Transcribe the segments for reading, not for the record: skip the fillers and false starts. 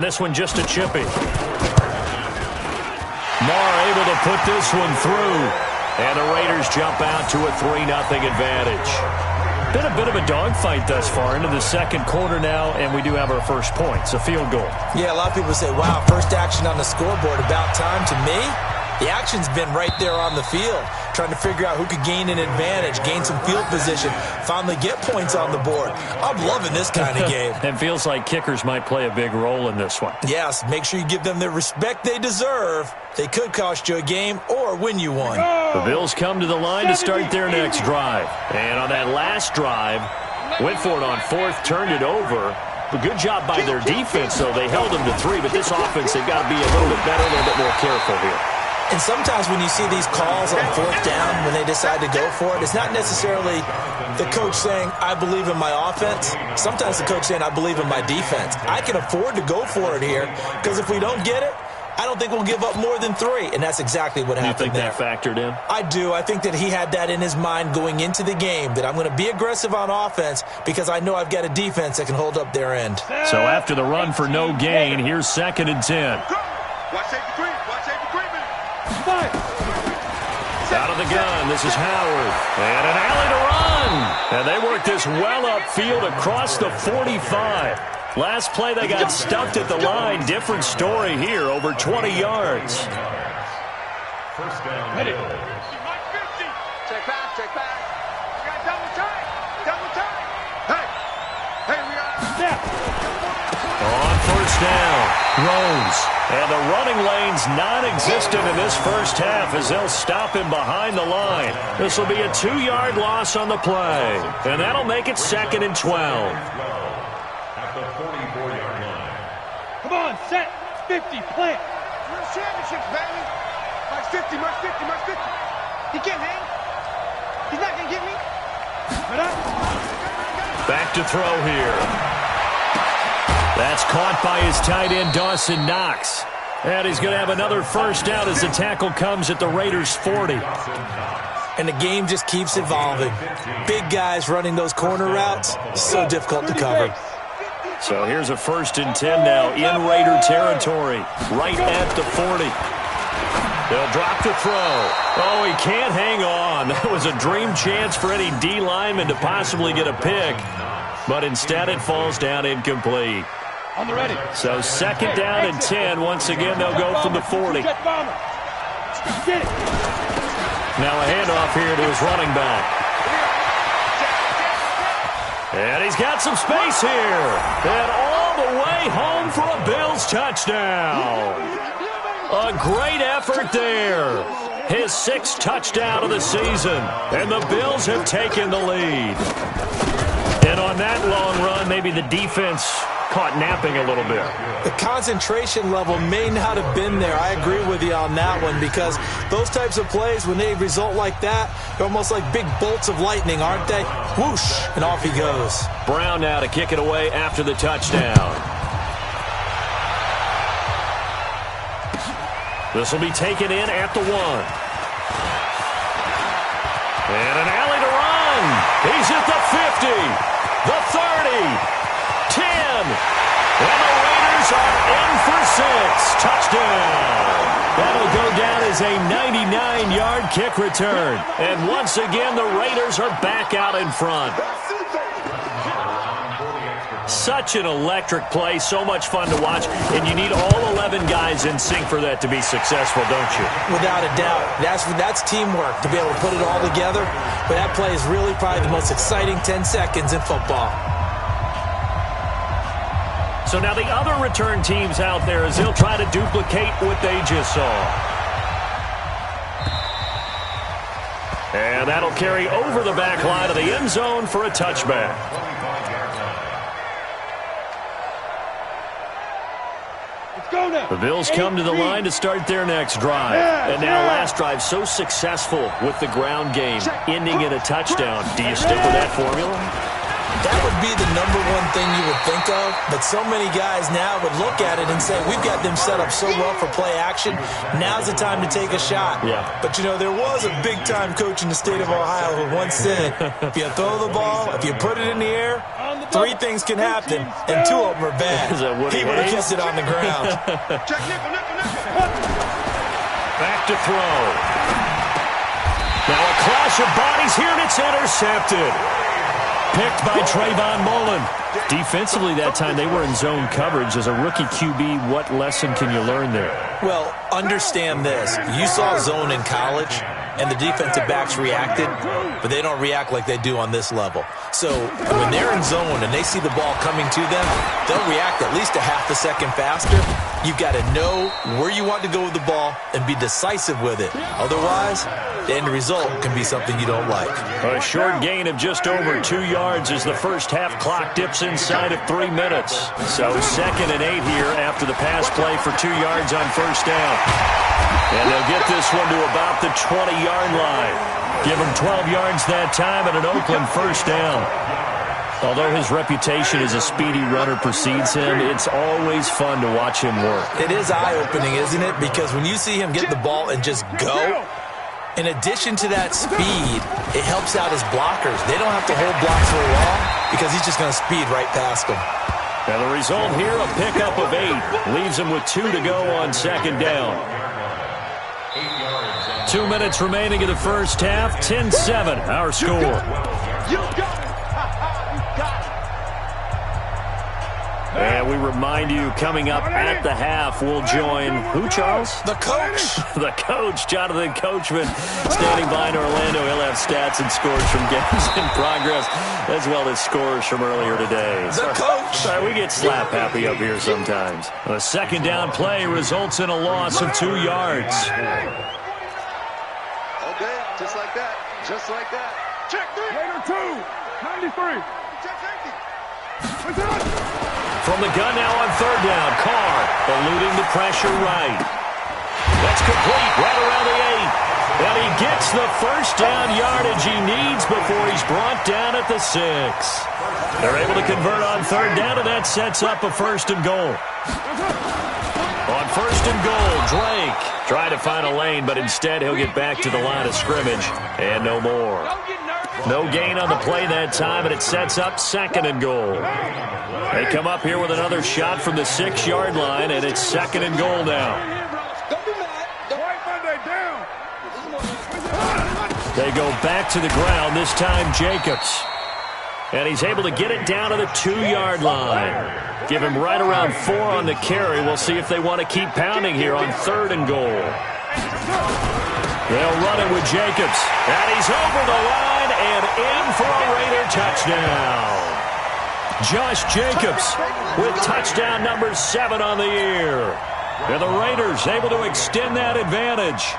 This one just a chippy. Marr able to put this one through. And the Raiders jump out to a 3-0 advantage. Been a bit of a dogfight thus far into the second quarter now, and we do have our first points, a field goal. Yeah, a lot of people say, wow, first action on the scoreboard, about time. To me, the action's been right there on the field, trying to figure out who could gain an advantage, gain some field position, finally get points on the board. I'm loving this kind of game. It feels like kickers might play a big role in this one. Yes, make sure you give them the respect they deserve. They could cost you a game or win you one. The Bills come to the line to start their next drive. And on that last drive, went for it on fourth, turned it over. A good job by their defense, though. They held them to 3, but this offense, they've got to be a little bit better, a little bit more careful here. And sometimes when you see these calls on fourth down, when they decide to go for it, it's not necessarily the coach saying, I believe in my offense. Sometimes the coach saying, I believe in my defense. I can afford to go for it here because if we don't get it, I don't think we'll give up more than 3, and that's exactly what happened there. You think that factored in? I do. I think that he had that in his mind going into the game, that I'm going to be aggressive on offense because I know I've got a defense that can hold up their end. So after the run for no gain, here's 2nd and 10. Watch safety three. Watch safety three minutes. Out of the gun, this is Howard. And an alley to run. And they work this well upfield across the 45. Last play, they got stuffed at the line. Different story here, over 20 yards. First down. Ready. Check back, check back. We got double time. Double time. Hey, we got step. On first down, Rose. And the running lane's non-existent in this first half as they'll stop him behind the line. This will be a 2-yard loss on the play. And that'll make it 2nd and 12. The 44-yard line. Come on, set, 50, plant. We're championships, baby. March 50, March 50, March 50. He can't hang. He's not going to get me. Back to throw here. That's caught by his tight end, Dawson Knox. And he's going to have another first down as the tackle comes at the Raiders' 40. And the game just keeps evolving. Big guys running those corner routes, so difficult to cover. So here's a 1st and 10 now in Raider territory, right at the 40. They'll drop the throw. Oh, he can't hang on. That was a dream chance for any D lineman to possibly get a pick, but instead it falls down incomplete. On the ready. So 2nd down and 10. Once again, they'll go from the 40. Get it. Now a handoff here to his running back. And he's got some space here. And all the way home for a Bills touchdown. A great effort there. His 6th touchdown of the season. And the Bills have taken the lead. And on that long run, maybe the defense caught napping a little bit. The concentration level may not have been there. I agree with you on that one because those types of plays, when they result like that, they're almost like big bolts of lightning, aren't they? Whoosh, and off he goes. Brown now to kick it away after the touchdown. This will be taken in at the 1. And an alley to run. He's at the 50, the 30. 10. And the Raiders are in for 6. Touchdown. That'll go down as a 99-yard kick return. And once again, the Raiders are back out in front. Such an electric play, so much fun to watch, and you need all 11 guys in sync for that to be successful, don't you? Without a doubt. That's teamwork, to be able to put it all together. But that play is really probably the most exciting 10 seconds in football. So now the other return teams out there as they'll try to duplicate what they just saw. And that'll carry over the back line of the end zone for a touchback. The Bills come to the line to start their next drive. And now last drive so successful with the ground game, ending in a touchdown. Do you stick with that formula? That would be the number one thing you would think of, but so many guys now would look at it and say, we've got them set up so well for play action, now's the time to take a shot. Yeah. But, you know, there was a big-time coach in the state of Ohio who once said, if you throw the ball, if you put it in the air, 3 things can happen, and 2 of them are bad. He would have kept it on the ground. Back to throw. Now a clash of bodies here, and it's intercepted. Picked by Trayvon Mullen. Defensively that time, they were in zone coverage. As a rookie QB, what lesson can you learn there? Well, understand this. You saw zone in college, and the defensive backs reacted, but they don't react like they do on this level. So when they're in zone and they see the ball coming to them, they'll react at least a half a second faster. You've got to know where you want to go with the ball and be decisive with it. Otherwise, the end result can be something you don't like. A short gain of just over 2 yards as the first half clock dips inside of 3 minutes. So 2nd and 8 here after the pass play for 2 yards on first down. And they'll get this one to about the 20-yard line. Give him 12 yards that time and an Oakland first down. Although his reputation as a speedy runner precedes him, it's always fun to watch him work. It is eye-opening, isn't it? Because when you see him get the ball and just go, in addition to that speed, it helps out his blockers. They don't have to hold blocks for long because he's just going to speed right past them. And the result here, a pickup of 8. Leaves him with 2 to go on 2nd down. 2 minutes remaining in the first half. 10-7, our score. You got it. You got it. And we remind you, coming up at the half, we'll join who, Charles? The coach. The coach, Jonathan Coachman, standing by in Orlando. He'll have stats and scores from games in progress, as well as scores from earlier today. The coach. Sorry, we get slap happy up here sometimes. A 2nd down play results in a loss of 2 yards. Okay, just like that. Just like that. Check 3. Later 2. 93. Check safety. From the gun now on 3rd down, Carr eluding the pressure right. That's complete right around the 8. And he gets the first down yardage he needs before he's brought down at the 6. They're able to convert on 3rd down, and that sets up a 1st and goal. On 1st and goal, Drake trying to find a lane, but instead he'll get back to the line of scrimmage, and no more. No gain on the play that time, and it sets up 2nd and goal. They come up here with another shot from the 6-yard line, and it's 2nd and goal now. They go back to the ground, this time Jacobs. And he's able to get it down to the 2-yard line. Give him right around 4 on the carry. We'll see if they want to keep pounding here on 3rd and goal. They'll run it with Jacobs. And he's over the line and in for a Raider touchdown. Josh Jacobs with touchdown number 7 on the year. And the Raiders able to extend that advantage.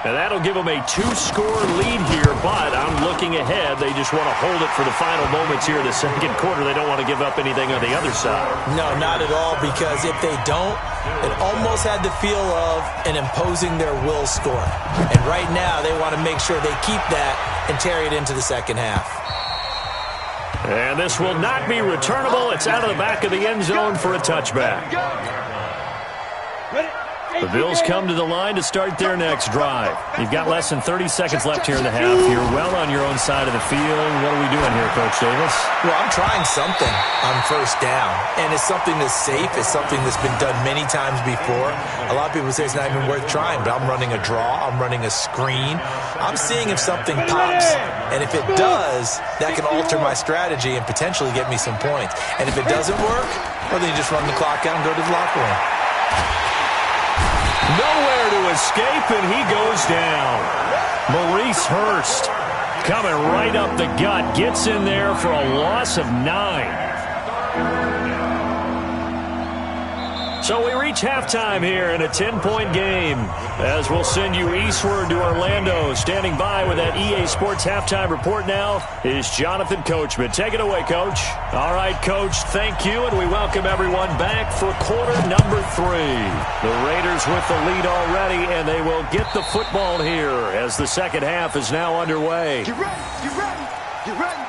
And that'll give them a 2-score lead here, but I'm looking ahead. They just want to hold it for the final moments here in the 2nd quarter. They don't want to give up anything on the other side. No, not at all, because if they don't, it almost had the feel of an imposing their will score. And right now, they want to make sure they keep that and carry it into the 2nd half. And this will not be returnable. It's out of the back of the end zone for a touchback. The Bills come to the line to start their next drive. You've got less than 30 seconds left here in the half. You're well on your own side of the field. What are we doing here, Coach Davis? Well, I'm trying something on 1st down, and it's something that's safe. It's something that's been done many times before. A lot of people say it's not even worth trying, but I'm running a draw. I'm running a screen. I'm seeing if something pops, and if it does, that can alter my strategy and potentially get me some points. And if it doesn't work, well, then you just run the clock out and go to the locker room. Nowhere to escape, and he goes down. Maurice Hurst coming right up the gut. Gets in there for a loss of 9. So we reach halftime here in a 10-point game as we'll send you eastward to Orlando. Standing by with that EA Sports halftime report now is Jonathan Coachman. Take it away, Coach. All right, Coach, thank you, and we welcome everyone back for quarter number 3. The Raiders with the lead already, and they will get the football here as the 2nd half is now underway. Get ready, get ready, get ready.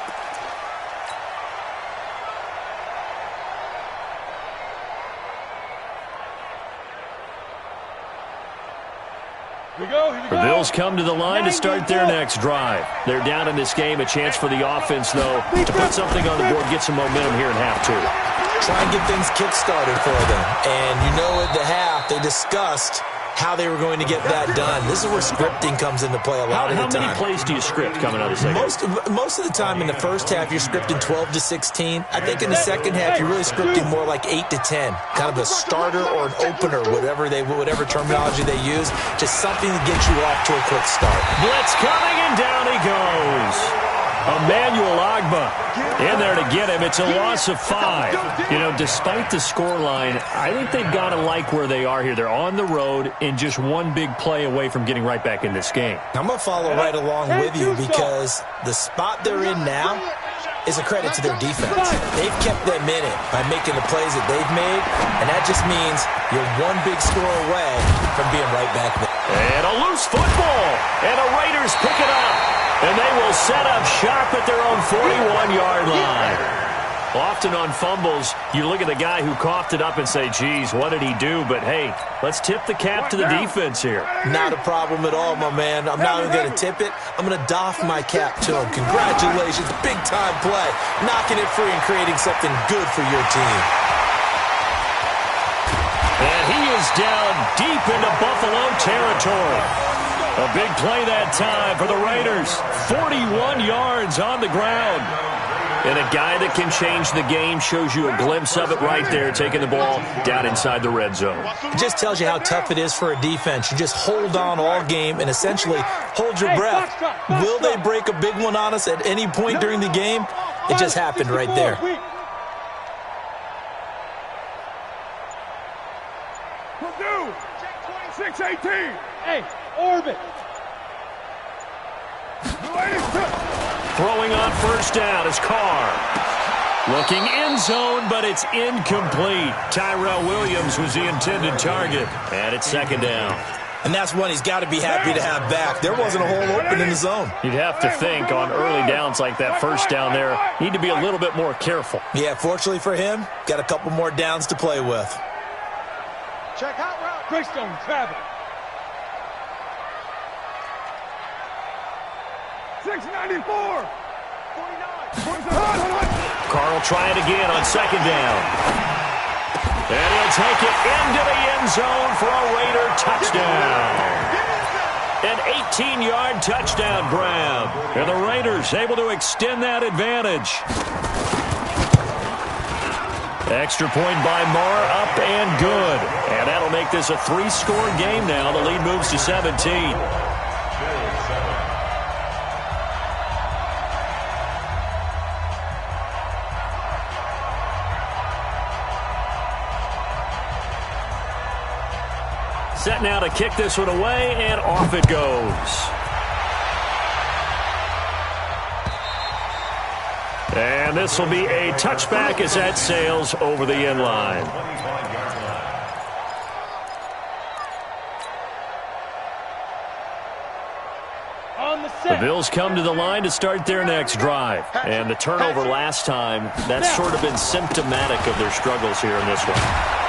The Bills come to the line to start their next drive. They're down in this game. A chance for the offense, though, to put something on the board, get some momentum here in half two. Try and get things kick-started for them. And you know at the half, they discussed how they were going to get that done. This is where scripting comes into play a lot of the time. How many plays do you script coming out of the second? Most of the time in the first half, you're scripting 12 to 16. I think in the second half, you're really scripting more like 8 to 10. Kind of a starter or an opener, whatever terminology they use. Just something to get you off to a quick start. Blitz coming, and down he goes. Emmanuel Ogbah in there to get him. It's a loss of 5. You know, despite the scoreline, I think they've got to like where they are here. They're on the road and just one big play away from getting right back in this game. I'm going to follow right along with you because the spot they're in now is a credit to their defense. They've kept them in it by making the plays that they've made, and that just means you're one big score away from being right back there. And a loose football, and the Raiders pick it up. And they will set up shop at their own 41-yard line. Often on fumbles, you look at the guy who coughed it up and say, geez, what did he do? But, hey, let's tip the cap to the defense here. Not a problem at all, my man. I'm not even going to tip it. I'm going to doff my cap to him. Congratulations. Big-time play. Knocking it free and creating something good for your team. And he is down deep into Buffalo territory. A big play that time for the Raiders. 41 yards on the ground. And a guy that can change the game shows you a glimpse of it right there, taking the ball down inside the red zone. It just tells you how tough it is for a defense. You just hold on all game and essentially hold your breath. Will they break a big one on us at any point during the game? It just happened right there. Purdue, 6-18. Hey, orbit. Throwing on first down is Carr. Looking end zone, but it's incomplete. Tyrell Williams was the intended target. And it's second down. And that's one he's got to be happy to have back. There wasn't a hole open in the zone. You'd have to think on early downs like that first down there, need to be a little bit more careful. Yeah, fortunately for him, got a couple more downs to play with. Check out route. Greystone travel. 694. 49. Carl trying again on second down. And he'll take it into the end zone for a Raider touchdown. An 18-yard touchdown grab. And the Raiders able to extend that advantage. Extra point by Marr, up and good. And that'll make this a 3-score game now. The lead moves to 17. Set now to kick this one away, and off it goes. And this will be a touchback as that sails over the end line. The Bills come to the line to start their next drive. And the turnover last time, that's sort of been symptomatic of their struggles here in this one.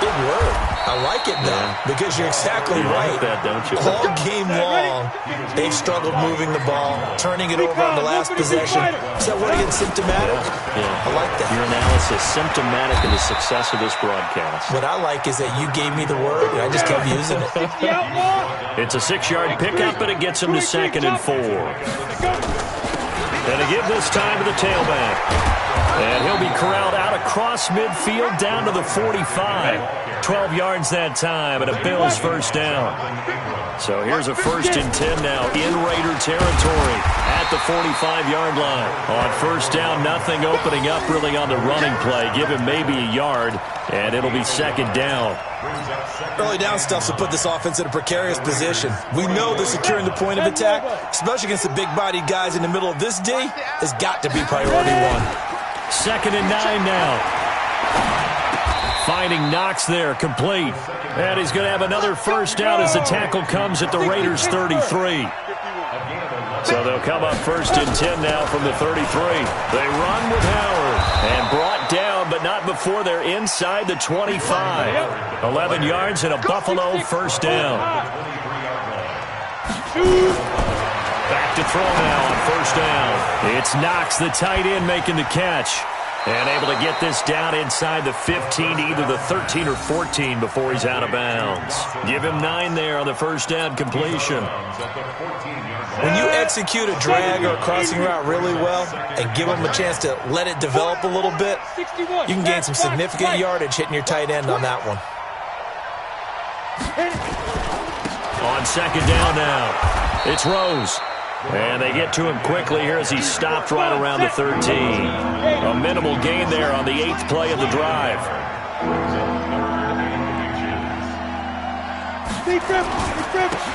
Big word. I like it, though, because you're exactly right. Like that, don't you? All game long, they've struggled moving the ball, turning it over on the last possession. Is that word again, symptomatic? Yeah. I like that. Your analysis, symptomatic of the success of this broadcast. What I like is that you gave me the word, and I just kept using it. It's a 6-yard pickup, and it gets him to 2nd and 4. And to give this time to the tailback. And he'll be corralled out across midfield down to the 45. 12 yards that time, and a Bills first down. So here's a 1st and 10 now in Raider territory at the 45-yard line. On first down, nothing opening up really on the running play. Give him maybe a yard, and it'll be 2nd down. Early down stuff will put this offense in a precarious position. We know that securing the point of attack, especially against the big-bodied guys in the middle of this D, has got to be priority one. 2nd and 9 now. Finding Knox there, complete. And he's going to have another first down as the tackle comes at the Raiders' 33. So they'll come up 1st and 10 now from the 33. They run with Howard and brought down, but not before they're inside the 25. 11 yards and a Buffalo first down. Back to throw now on first down. It's Knox, the tight end, making the catch. And able to get this down inside the 15 to either the 13 or 14 before he's out of bounds. Give him 9 there on the first down completion. When you execute a drag or a crossing route really well and give them a chance to let it develop a little bit, you can gain some significant yardage hitting your tight end on that one. On second down now, it's Rose. And they get to him quickly here as he stopped right around the 13. A minimal gain there on the 8th play of the drive.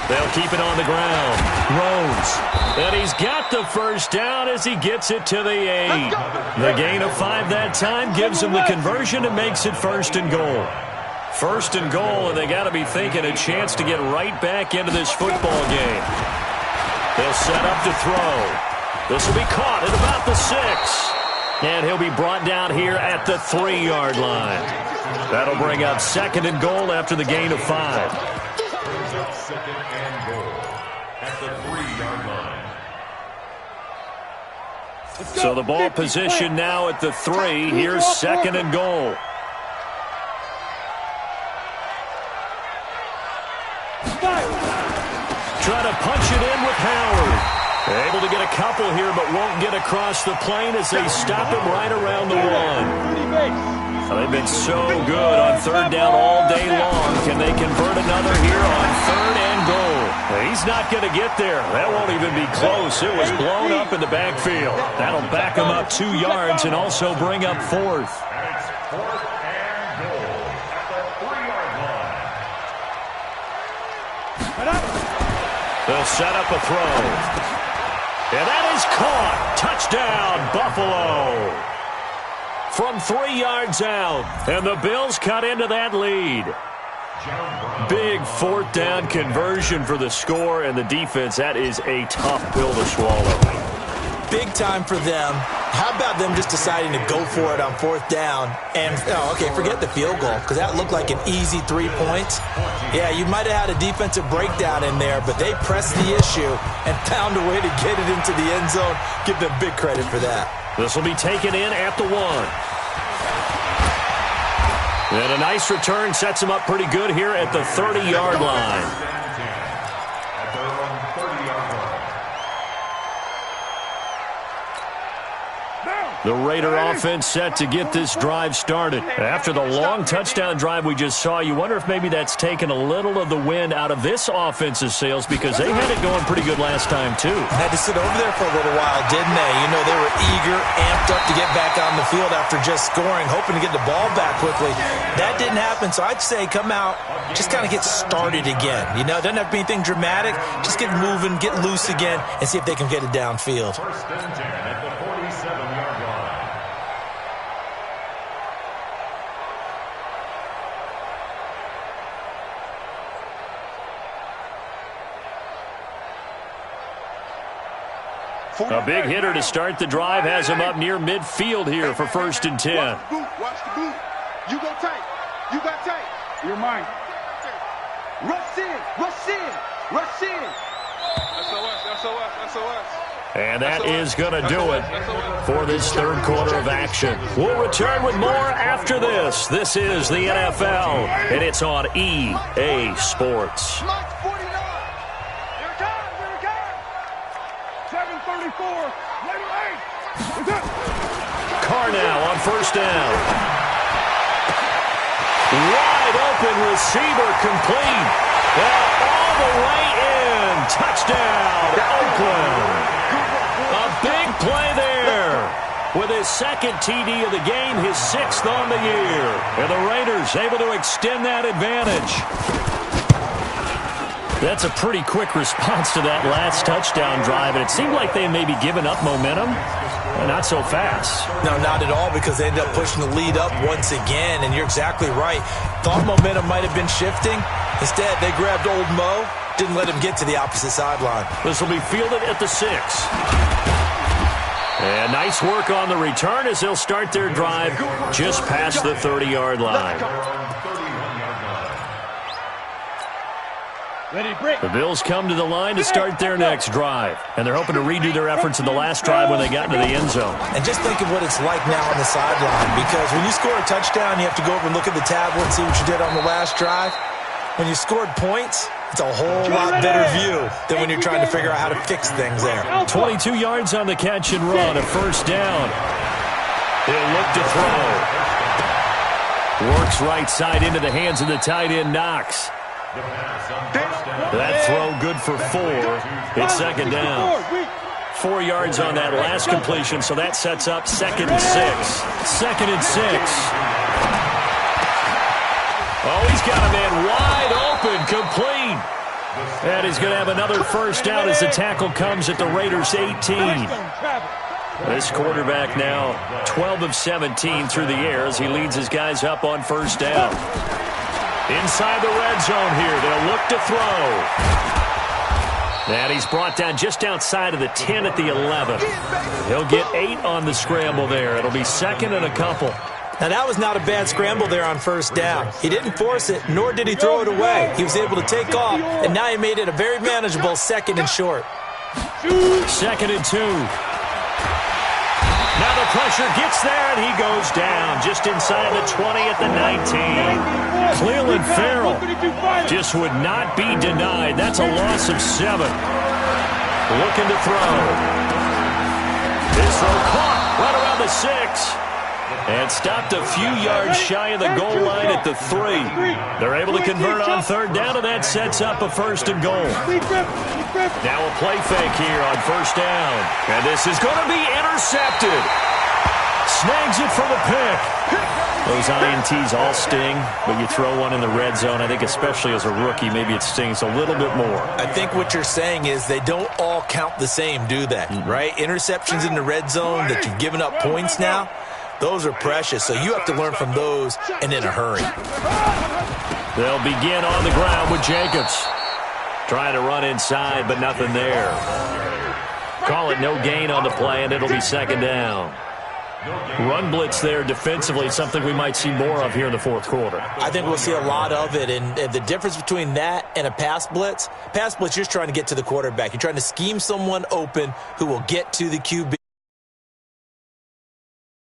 They'll keep it on the ground. Rose. And he's got the first down as he gets it to the 8. The gain of 5 that time gives him the conversion and makes it first and goal. First and goal, and they got to be thinking a chance to get right back into this football game. They'll set up to throw. This will be caught at about the 6. And he'll be brought down here at the 3-yard line. That'll bring up second and goal after the gain of 5. Second and goal at the 3-yard line. So the ball position now at the 3. Here's second and goal. Try to punch it in with Howard. Able to get a couple here, but won't get across the plane as they stop him right around the 1. They've been so good on third down all day long. Can they convert another here on third and goal? He's not going to get there. That won't even be close. It was blown up in the backfield. That'll back him up 2 yards and also bring up fourth. And it's fourth and goal at the 3-yard line. They'll set up a throw. And that is caught. Touchdown, Buffalo. From 3 yards out. And the Bills cut into that lead. Big fourth down conversion for the score and the defense. That is a tough pill to swallow. Big time for them. How about them just deciding to go for it on fourth down? And, forget the field goal, because that looked like an easy 3 points. Yeah, you might have had a defensive breakdown in there, but they pressed the issue and found a way to get it into the end zone. Give them big credit for that. This will be taken in at the 1. And a nice return sets him up pretty good here at the 30-yard line. The Raider offense set to get this drive started. After the long touchdown drive we just saw, you wonder if maybe that's taken a little of the wind out of this offense's sails because they had it going pretty good last time, too. Had to sit over there for a little while, didn't they? You know, they were eager, amped up to get back on the field after just scoring, hoping to get the ball back quickly. That didn't happen, so I'd say come out, just kind of get started again. You know, it doesn't have to be anything dramatic. Just get moving, get loose again, and see if they can get it downfield. First and 10 at the 47-yard line. A big hitter to start the drive has him up near midfield here for first and 10. Watch the boot. You go tight. You got tight. You're mine. Rush in. Rush in. Rush in. SOS. And that is going to do it for this third quarter of action. We'll return with more after this. This is the NFL, and it's on EA Sports. 7:34. Carr now on first down. Wide open receiver complete. And all the way in. Touchdown, Oakland. A big play there. With his second TD of the game, his 6th on the year. And the Raiders able to extend that advantage. That's a pretty quick response to that last touchdown drive, and it seemed like they may be giving up momentum. Not so fast. No, not at all, because they ended up pushing the lead up once again, and you're exactly right. Thought momentum might have been shifting. Instead, they grabbed old Mo, didn't let him get to the opposite sideline. This will be fielded at the 6. And nice work on the return as they'll start their drive just past the 30-yard line. The Bills come to the line to start their next drive, and they're hoping to redo their efforts in the last drive when they got into the end zone. And just think of what it's like now on the sideline, because when you score a touchdown, you have to go over and look at the tablet and see what you did on the last drive. When you scored points, it's a whole lot better view than when you're trying to figure out how to fix things there. 22 yards on the catch and run, a first down. He'll look to throw. Works right side into the hands of the tight end, Knox. That throw good for 4. It's second down. 4 yards on that last completion, so that sets up 2nd and 6. 2nd and 6. Oh, he's got a man wide open, complete. And he's going to have another first down as the tackle comes at the Raiders' 18. This quarterback now 12 of 17 through the air as he leads his guys up on first down. Inside the red zone here, they'll look to throw. And he's brought down just outside of the 10 at the 11. He'll get 8 on the scramble there. It'll be 2nd and a couple. Now, that was not a bad scramble there on first down. He didn't force it, nor did he throw it away. He was able to take off, and now he made it a very manageable 2nd and short. 2nd and 2. Now the pressure gets there, and he goes down just inside the 20 at the 19. Cleveland Farrell just would not be denied. That's a loss of 7. Looking to throw. This throw caught right around the 6. And stopped a few yards shy of the goal line at the 3. They're able to convert on third down, and that sets up a 1st and goal. Now a play fake here on first down. And this is going to be intercepted. Snags it for the pick. Those INTs all sting, but you throw one in the red zone, I think especially as a rookie, maybe it stings a little bit more. I think what you're saying is they don't all count the same, do they? Right? Interceptions in the red zone that you've given up points now, those are precious, so you have to learn from those and in a hurry. They'll begin on the ground with Jacobs. Trying to run inside, but nothing there. Call it no gain on the play, and it'll be 2nd down. Run blitz there defensively, something we might see more of here in the 4th quarter. I think we'll see a lot of it, and the difference between that and a pass blitz, you're just trying to get to the quarterback. You're trying to scheme someone open who will get to the QB.